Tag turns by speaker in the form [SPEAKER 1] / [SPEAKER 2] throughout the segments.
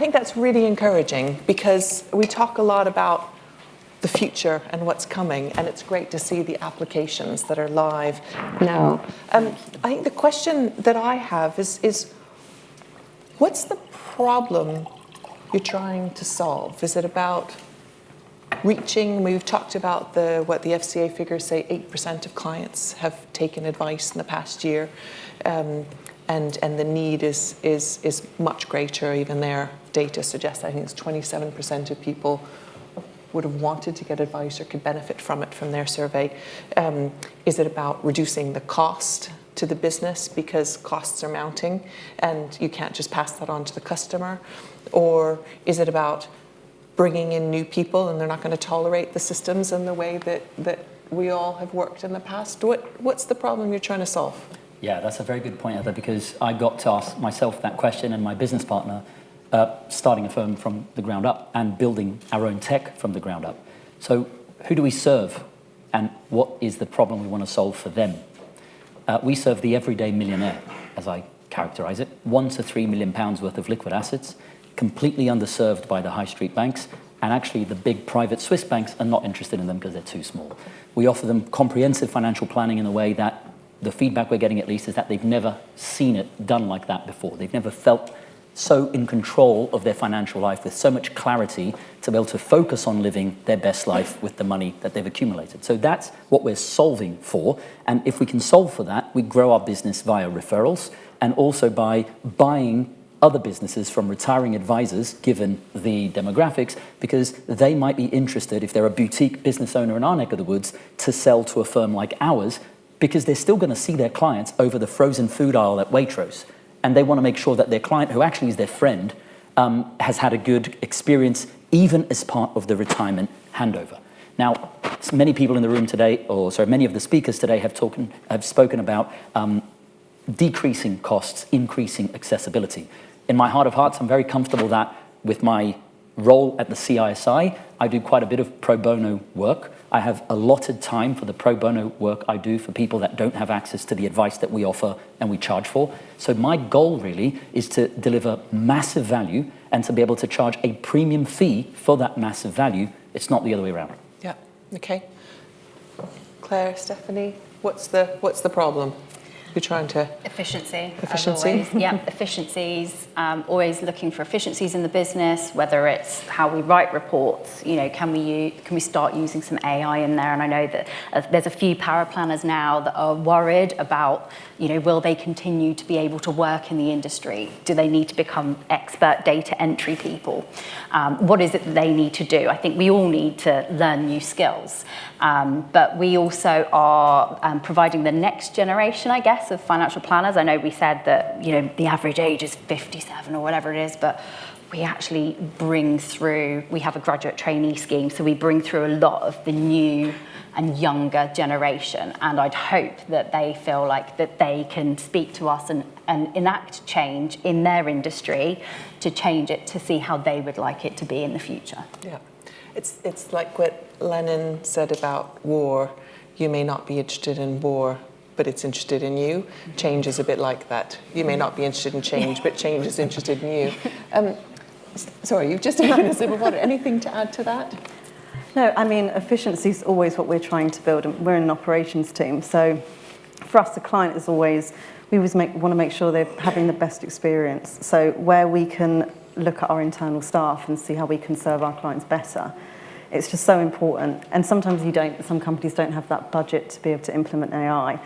[SPEAKER 1] think that's really encouraging because we talk a lot about the future and what's coming, and it's great to see the applications that are live now. I think the question that I have is what's the problem you're trying to solve? Is it about reaching? We've talked about what the FCA figures say 8% of clients have taken advice in the past year, and the need is much greater. Even their data suggests, I think it's 27% of people would have wanted to get advice or could benefit from it from their survey. Is it about reducing the cost to the business because costs are mounting and you can't just pass that on to the customer? Or is it about bringing in new people and they're not going to tolerate the systems in the way that we all have worked in the past? What's the problem you're trying to solve?
[SPEAKER 2] Yeah, that's a very good point, Heather, because I got to ask myself that question and my business partner starting a firm from the ground up and building our own tech from the ground up. So who do we serve and what is the problem we want to solve for them? We serve the everyday millionaire, as I characterize it, £1 to £3 million worth of liquid assets, completely underserved by the high street banks, and actually the big private Swiss banks are not interested in them because they're too small. We offer them comprehensive financial planning in a way that the feedback we're getting at least is that they've never seen it done like that before. They've never felt so in control of their financial life with so much clarity to be able to focus on living their best life with the money that they've accumulated. So that's what we're solving for. And if we can solve for that, we grow our business via referrals and also by buying other businesses from retiring advisors, given the demographics, because they might be interested, if they're a boutique business owner in our neck of the woods, to sell to a firm like ours, because they're still going to see their clients over the frozen food aisle at Waitrose. And they want to make sure that their client, who actually is their friend, has had a good experience, even as part of the retirement handover. Now, many people in the room today, many of the speakers today have spoken about decreasing costs, increasing accessibility. In my heart of hearts, I'm very comfortable that with my role at the CISI, I do quite a bit of pro bono work. I have allotted time for the pro bono work I do for people that don't have access to the advice that we offer and we charge for. So my goal really is to deliver massive value and to be able to charge a premium fee for that massive value. It's not the other way around.
[SPEAKER 1] Yeah, okay. Claire, Stephanie, what's the problem? You're trying to...
[SPEAKER 3] Efficiency.
[SPEAKER 1] Efficiency?
[SPEAKER 3] Yeah, efficiencies. Always looking for efficiencies in the business, whether it's how we write reports, can we start using some AI in there? And I know that there's a few power planners now that are worried about, will they continue to be able to work in the industry? Do they need to become expert data entry people? What is it that they need to do? I think we all need to learn new skills. But we also are providing the next generation, I guess, of financial planners. I know we said that, the average age is 57 or whatever it is, but we actually we have a graduate trainee scheme, so we bring through a lot of the new and younger generation, and I'd hope that they feel like that they can speak to us and enact change in their industry to change it to see how they would like it to be in the future.
[SPEAKER 1] Yeah, it's like what Lenin said about war. You may not be interested in war, but it's interested in you. Change is a bit like that. You may not be interested in change, but change is interested in you. Sorry, you've just taken a sip of water. Anything to add to that?
[SPEAKER 4] No, I mean, efficiency is always what we're trying to build, and we're an operations team. So for us, the client is always, we always want to make sure they're having the best experience. So where we can look at our internal staff and see how we can serve our clients better, it's just so important. And sometimes some companies don't have that budget to be able to implement AI.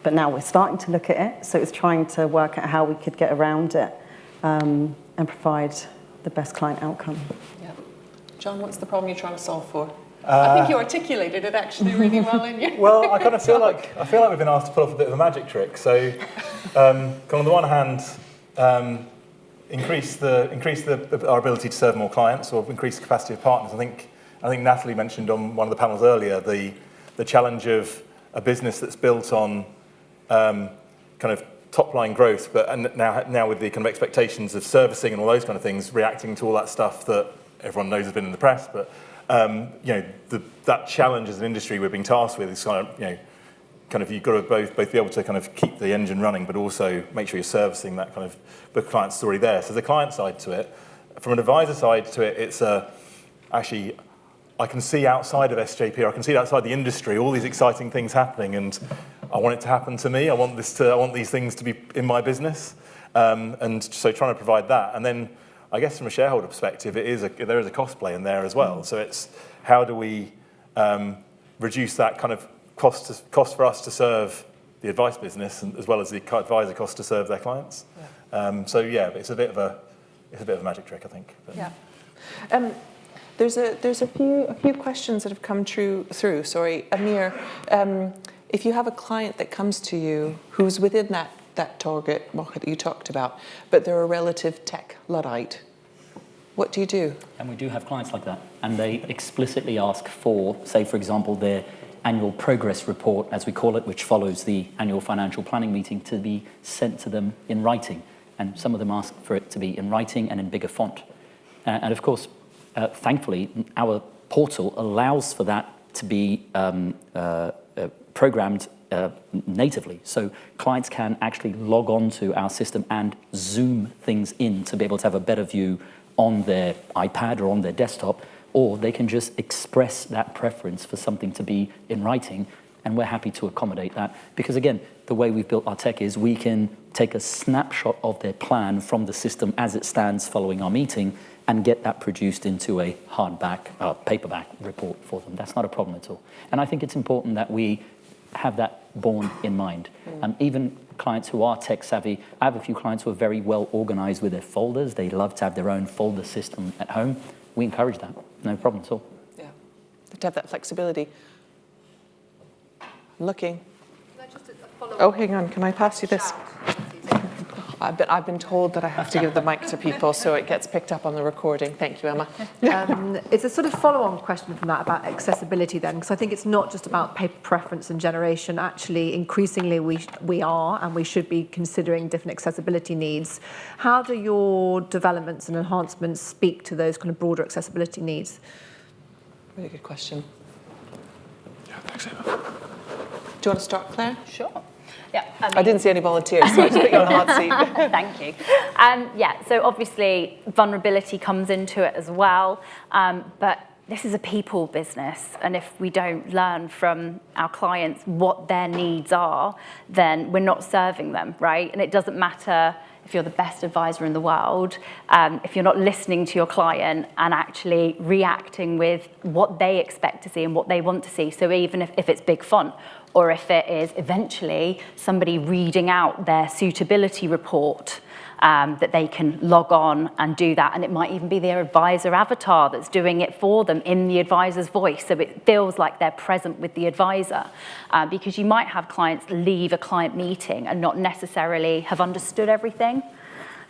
[SPEAKER 4] But now we're starting to look at it, so it's trying to work out how we could get around it and provide the best client outcome.
[SPEAKER 1] Yeah. John, what's the problem you're trying to solve for? I think you articulated it actually really well in your...
[SPEAKER 5] Well, I kind of feel like we've been asked to pull off a bit of a magic trick. So, on the one hand, increase our ability to serve more clients, or increase the capacity of partners. I think Natalie mentioned on one of the panels earlier the challenge of a business that's built on kind of top-line growth, but now with the kind of expectations of servicing and all those kind of things, reacting to all that stuff that everyone knows has been in the press. But that challenge as an industry we're being tasked with is kind of you've got to both be able to kind of keep the engine running, but also make sure you're servicing that kind of the client's already there. So the client side to it, from an advisor side to it, it's actually, I can see outside of SJP, or I can see outside the industry, all these exciting things happening, and I want it to happen to me. I want these things to be in my business, and so trying to provide that. And then, I guess from a shareholder perspective, there is a cost play in there as well. So it's how do we reduce that kind of cost for us to serve the advice business, and as well as the advisor cost to serve their clients. Yeah. So yeah, it's a bit of a magic trick, I think. But.
[SPEAKER 1] Yeah. There's a few questions that have come through. Sorry, Amir. If you have a client that comes to you who's within that target market that you talked about, but they're a relative tech Luddite, what do you do?
[SPEAKER 2] And we do have clients like that, and they explicitly ask for, say, for example, their annual progress report, as we call it, which follows the annual financial planning meeting, to be sent to them in writing. And some of them ask for it to be in writing and in bigger font. And of course, thankfully, our portal allows for that to be programmed natively. So clients can actually log on to our system and zoom things in to be able to have a better view on their iPad or on their desktop, or they can just express that preference for something to be in writing, and we're happy to accommodate that. Because again, the way we've built our tech is we can take a snapshot of their plan from the system as it stands following our meeting and get that produced into a paperback report for them. That's not a problem at all. And I think it's important that we have that borne in mind. Even clients who are tech savvy, I have a few clients who are very well organized with their folders. They love to have their own folder system at home. We encourage that, no problem at all.
[SPEAKER 1] Yeah, to have that flexibility. I'm looking. Oh, hang on, can I pass you this? I've been told that I have to give the mic to people so it gets picked up on the recording. Thank you, Emma.
[SPEAKER 6] It's a sort of follow-on question from that about accessibility then, because I think it's not just about paper preference and generation. Actually, increasingly we are and we should be considering different accessibility needs. How do your developments and enhancements speak to those kind of broader accessibility needs?
[SPEAKER 1] Really good question.
[SPEAKER 7] Yeah, thanks, Emma.
[SPEAKER 1] Do you want to start, Claire?
[SPEAKER 3] Sure. Yeah,
[SPEAKER 1] I didn't see any volunteers, so I just put you on a hot seat.
[SPEAKER 3] Thank you. Yeah, so obviously vulnerability comes into it as well, but this is a people business, and if we don't learn from our clients what their needs are, then we're not serving them, right? And it doesn't matter if you're the best advisor in the world, if you're not listening to your client and actually reacting with what they expect to see and what they want to see. So even if it's big font, or if it is eventually somebody reading out their suitability report, that they can log on and do that. And it might even be their advisor avatar that's doing it for them in the advisor's voice. So it feels like they're present with the advisor. Because you might have clients leave a client meeting and not necessarily have understood everything.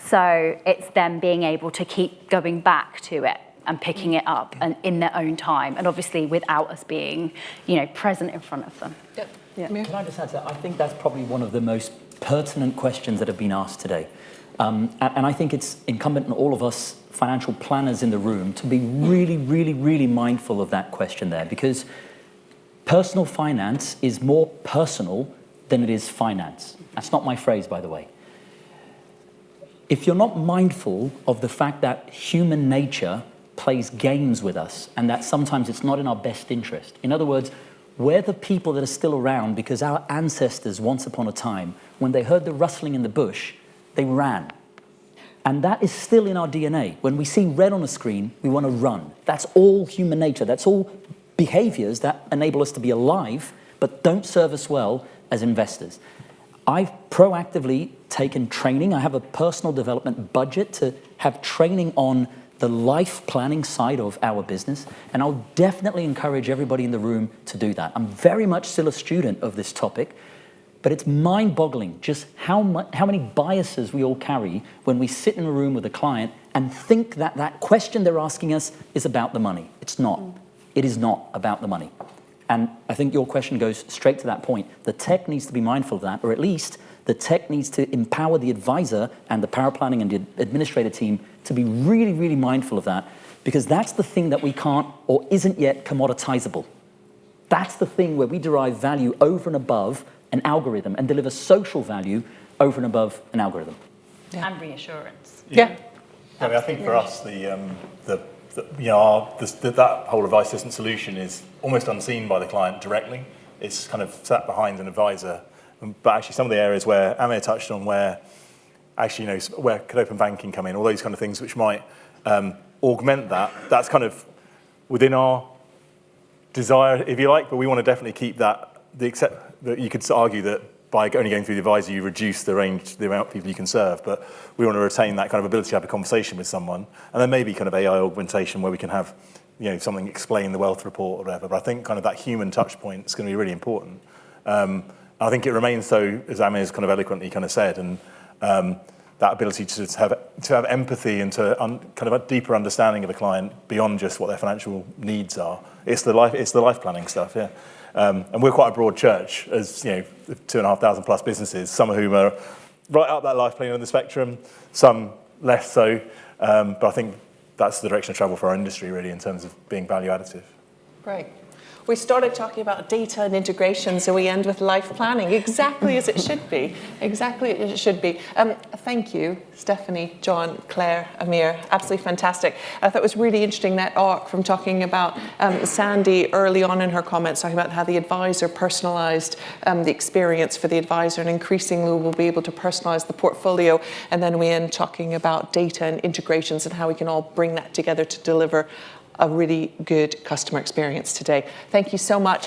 [SPEAKER 3] So it's them being able to keep going back to it and picking it up and in their own time, and obviously without us being, present in front of them.
[SPEAKER 1] Yep.
[SPEAKER 4] Yeah.
[SPEAKER 2] Can I just add to that? I think that's probably one of the most pertinent questions that have been asked today. And I think it's incumbent on all of us financial planners in the room to be really, really, really mindful of that question there, because personal finance is more personal than it is finance. That's not my phrase, by the way. If you're not mindful of the fact that human nature plays games with us and that sometimes it's not in our best interest. In other words, we're the people that are still around because our ancestors, once upon a time, when they heard the rustling in the bush, they ran. And that is still in our DNA. When we see red on a screen, we want to run. That's all human nature. That's all behaviors that enable us to be alive, but don't serve us well as investors. I've proactively taken training. I have a personal development budget to have training on the life planning side of our business, and I'll definitely encourage everybody in the room to do that. I'm very much still a student of this topic, but it's mind-boggling just how many biases we all carry when we sit in a room with a client and think that that question they're asking us is about the money. It's not. It is not about the money. And I think your question goes straight to that point. The tech needs to be mindful of that, or at least the tech needs to empower the advisor and the power planning and the administrator team to be really, really mindful of that, because that's the thing that we can't or isn't yet commoditizable. That's the thing where we derive value over and above an algorithm and deliver social value over and above an algorithm.
[SPEAKER 3] And reassurance.
[SPEAKER 1] Yeah.
[SPEAKER 5] I mean, I think for us, that whole advice assistant solution is almost unseen by the client directly. It's kind of sat behind an advisor. But actually, some of the areas where Amir touched on, where actually, where could open banking come in, all those kind of things which might augment that. That's kind of within our desire, if you like. But we want to definitely keep that. That you could argue that by only going through the advisor, you reduce the range, the amount of people you can serve. But we want to retain that kind of ability to have a conversation with someone. And then maybe kind of AI augmentation where we can have, something explain the wealth report or whatever. But I think kind of that human touch point is going to be really important. I think it remains so, as Amir's kind of eloquently kind of said, and that ability to have empathy and to kind of a deeper understanding of a client beyond just what their financial needs are. It's the life planning stuff, yeah. And we're quite a broad church, as 2,500 plus businesses, some of whom are right up that life planning on the spectrum, some less so. But I think that's the direction of travel for our industry, really, in terms of being value additive.
[SPEAKER 1] Great. We started talking about data and integration, so we end with life planning, exactly as it should be. Exactly as it should be. Thank you, Stephanie, John, Claire, Amir. Absolutely fantastic. I thought it was really interesting, that arc from talking about Sandy early on in her comments, talking about how the advisor personalised the experience for the advisor, and increasingly we'll be able to personalise the portfolio. And then we end talking about data and integrations and how we can all bring that together to deliver a really good customer experience today. Thank you so much.